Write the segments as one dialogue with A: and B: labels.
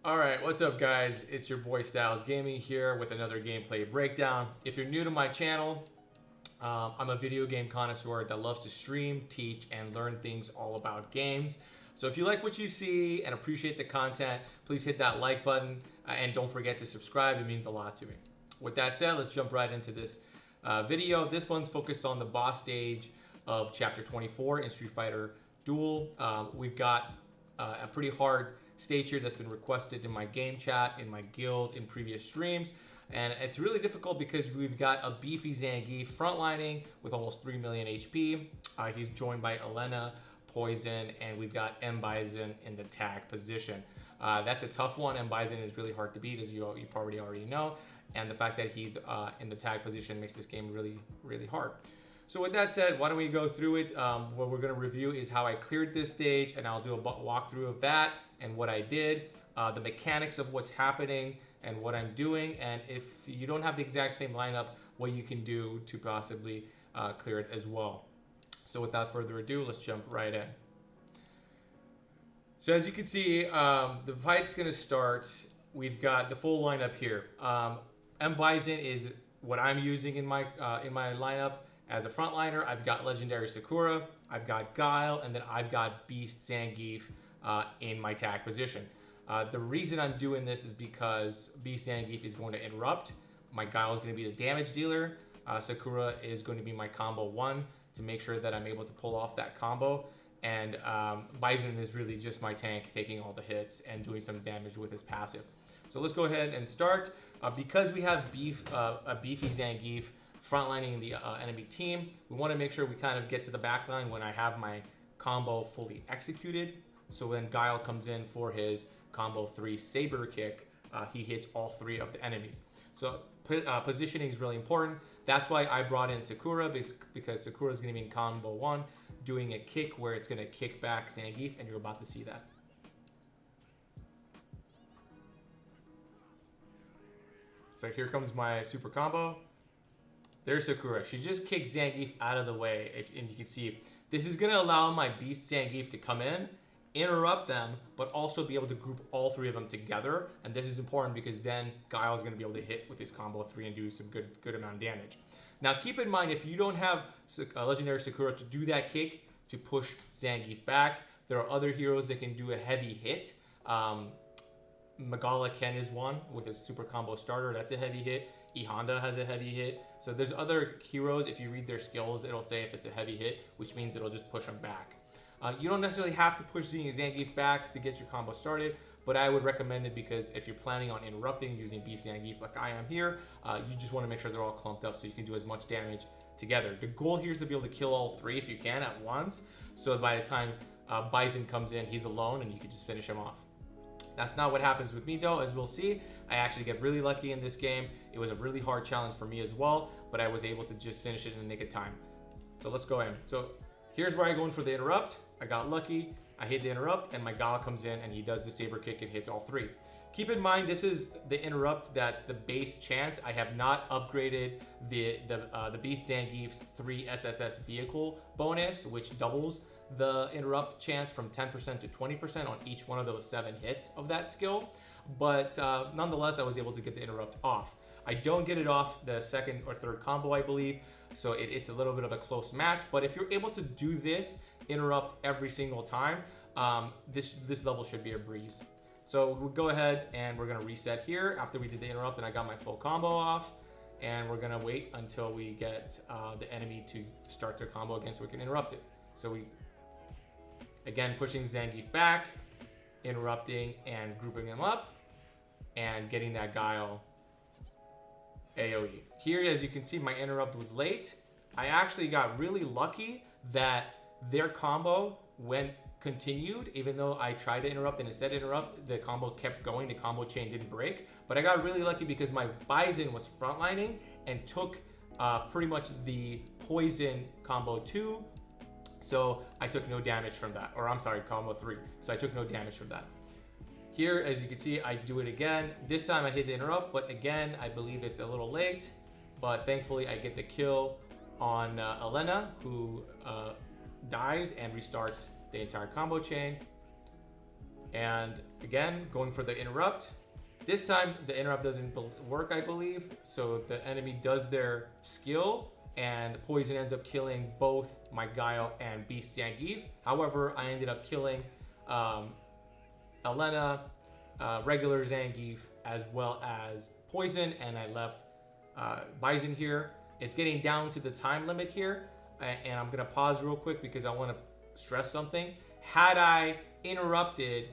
A: Alright, what's up guys? It's your boy Styles Gaming here with another gameplay breakdown. If you're new to my channel, I'm a video game connoisseur that loves to stream, teach, and learn things all about games. So if you like what you see and appreciate the content, please hit that like button and don't forget to subscribe. It means a lot to me. With that said, let's jump right into this video. This one's focused on the boss stage of Chapter 24 in Street Fighter Duel. We've got a pretty hard stage here that's been requested in my game chat, in my guild, in previous streams. And it's really difficult because we've got a beefy Zangief frontlining with almost 3 million HP. He's joined by Elena, Poison, and we've got M. Bison in the tag position. That's a tough one. M. Bison is really hard to beat, as you probably already know. And the fact that he's in the tag position makes this game really, really hard. So with that said, why don't we go through it? What we're going to review is how I cleared this stage, and I'll do a walkthrough of that and what I did, the mechanics of what's happening and what I'm doing, and if you don't have the exact same lineup, what you can do to possibly clear it as well. So without further ado, let's jump right in. So as you can see, the fight's going to start. We've got the full lineup here. M. Bison is what I'm using in my lineup. As a frontliner, I've got Legendary Sakura, I've got Guile, and then I've got Beast Zangief in my tag position. The reason I'm doing this is because Beast Zangief is going to interrupt. My Guile is going to be the damage dealer. Sakura is going to be my combo 1 to make sure that I'm able to pull off that combo. And Bison is really just my tank, taking all the hits and doing some damage with his passive. So let's go ahead and start. Because we have a beefy Zangief frontlining the enemy team, we want to make sure we kind of get to the back line when I have my combo fully executed. So when Guile comes in for his combo 3 saber kick, he hits all 3 of the enemies. So positioning is really important. That's why I brought in Sakura, because Sakura is going to be in combo 1 doing a kick where it's going to kick back Zangief, and you're about to see that. So here comes my super combo. There's Sakura. She just kicked Zangief out of the way, and you can see this is going to allow my Beast Zangief to come in, interrupt them, but also be able to group all 3 of them together. And this is important because then Guile is going to be able to hit with his combo 3 and do some good amount of damage. Now keep in mind, if you don't have Legendary Sakura to do that kick to push Zangief back, there are other heroes that can do a heavy hit. Magala Ken is one with his super combo starter. That's a heavy hit. E Honda has a heavy hit. So there's other heroes, if you read their skills, it'll say if it's a heavy hit, which means it'll just push them back. You don't necessarily have to push Zangief back to get your combo started, but I would recommend it because if you're planning on interrupting using Beast Zangief like I am here, you just want to make sure they're all clumped up so you can do as much damage together. The goal here is to be able to kill all 3 if you can at once, so by the time Bison comes in, he's alone and you can just finish him off. That's not what happens with me though, as we'll see. I actually get really lucky in this game. It was a really hard challenge for me as well, but I was able to just finish it in the nick of time. So let's go in. So here's where I go in for the interrupt. I got lucky, I hit the interrupt, and my Guile comes in and he does the saber kick and hits all 3. Keep in mind, this is the interrupt, that's the base chance. I have not upgraded the Beast Zangief's 3 SSS vehicle bonus, which doubles the interrupt chance from 10% to 20% on each one of those 7 hits of that skill. But nonetheless, I was able to get the interrupt off. I don't get it off the 2nd or 3rd combo, I believe, so it's a little bit of a close match. But if you're able to do this interrupt every single time, this level should be a breeze. So we'll go ahead and we're going to reset here after we did the interrupt and I got my full combo off. And we're going to wait until we get the enemy to start their combo again so we can interrupt it. So we, again, pushing Zangief back, interrupting and grouping him up, and getting that Guile AoE. Here, as you can see, my interrupt was late. I actually got really lucky that their combo continued, even though I tried to interrupt and instead of interrupt, the combo kept going, the combo chain didn't break. But I got really lucky because my Bison was frontlining and took pretty much the poison combo 2. So I took no damage from that, or I'm sorry, combo 3. So I took no damage from that. Here, as you can see, I do it again. This time I hit the interrupt, but again, I believe it's a little late. But thankfully, I get the kill on Elena, who dies and restarts the entire combo chain. And again, going for the interrupt. This time, the interrupt doesn't work, I believe. So the enemy does their skill, and poison ends up killing both my Guile and Beast Zangief. However, I ended up killing Elena, regular Zangief, as well as poison, and I left Bison here. It's getting down to the time limit here, and I'm gonna pause real quick because I want to stress something. Had I interrupted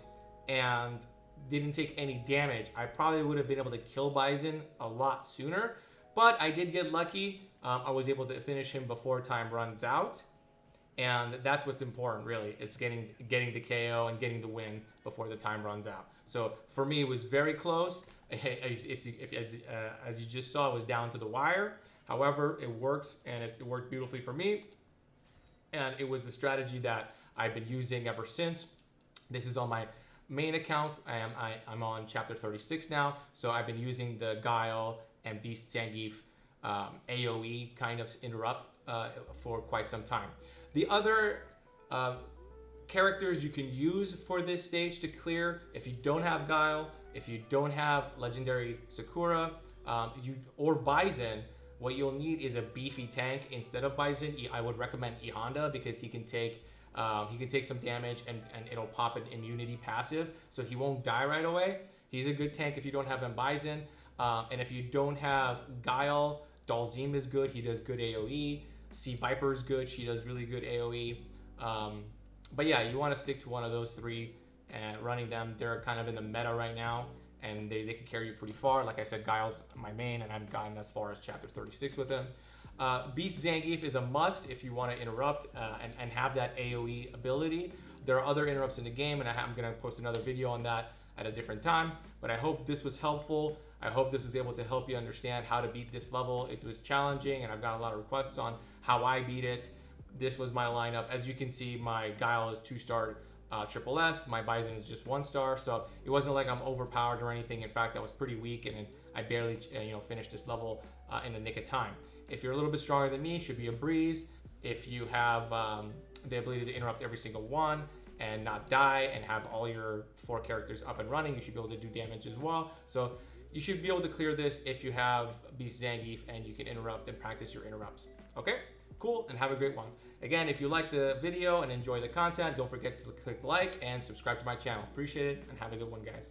A: and didn't take any damage, I probably would have been able to kill Bison a lot sooner, but I did get lucky. I was able to finish him before time runs out, and that's what's important, really, is getting the KO and getting the win before the time runs out. So for me, it was very close. As you just saw, it was down to the wire. However, it works, and it worked beautifully for me, and it was a strategy that I've been using ever since. This is on my main account. I'm on chapter 36 now, so I've been using the Guile and Beast Zangief AoE kind of interrupt for quite some time. The other characters you can use for this stage to clear, if you don't have Guile, if you don't have Legendary Sakura, or Bison, what you'll need is a beefy tank instead of Bison. I would recommend E Honda because he can take some damage and it'll pop an immunity passive, so he won't die right away. He's a good tank if you don't have him Bison. And if you don't have Guile, Dalzim is good. He does good AoE. Sea Viper is good. She does really good AoE. But yeah, you want to stick to one of those three and running them. They're kind of in the meta right now, and they can carry you pretty far. Like I said, Guile's my main, and I've gotten as far as chapter 36 with him. Beast Zangief is a must if you want to interrupt and have that AoE ability. There are other interrupts in the game, and I'm going to post another video on that at a different time. But I hope this was helpful. I hope this was able to help you understand how to beat this level. It was challenging, and I've got a lot of requests on how I beat it. This was my lineup. As you can see, my Guile is 2-star triple S. My Bison is just 1-star, so it wasn't like I'm overpowered or anything. In fact, I was pretty weak, and I barely finished this level in the nick of time. If you're a little bit stronger than me, it should be a breeze. If you have the ability to interrupt every single one and not die and have all your 4 characters up and running, you should be able to do damage as well. So you should be able to clear this if you have Beast Zangief and you can interrupt and practice your interrupts. Okay, cool, and have a great one. Again, if you liked the video and enjoy the content, don't forget to click like and subscribe to my channel. Appreciate it, and have a good one, guys.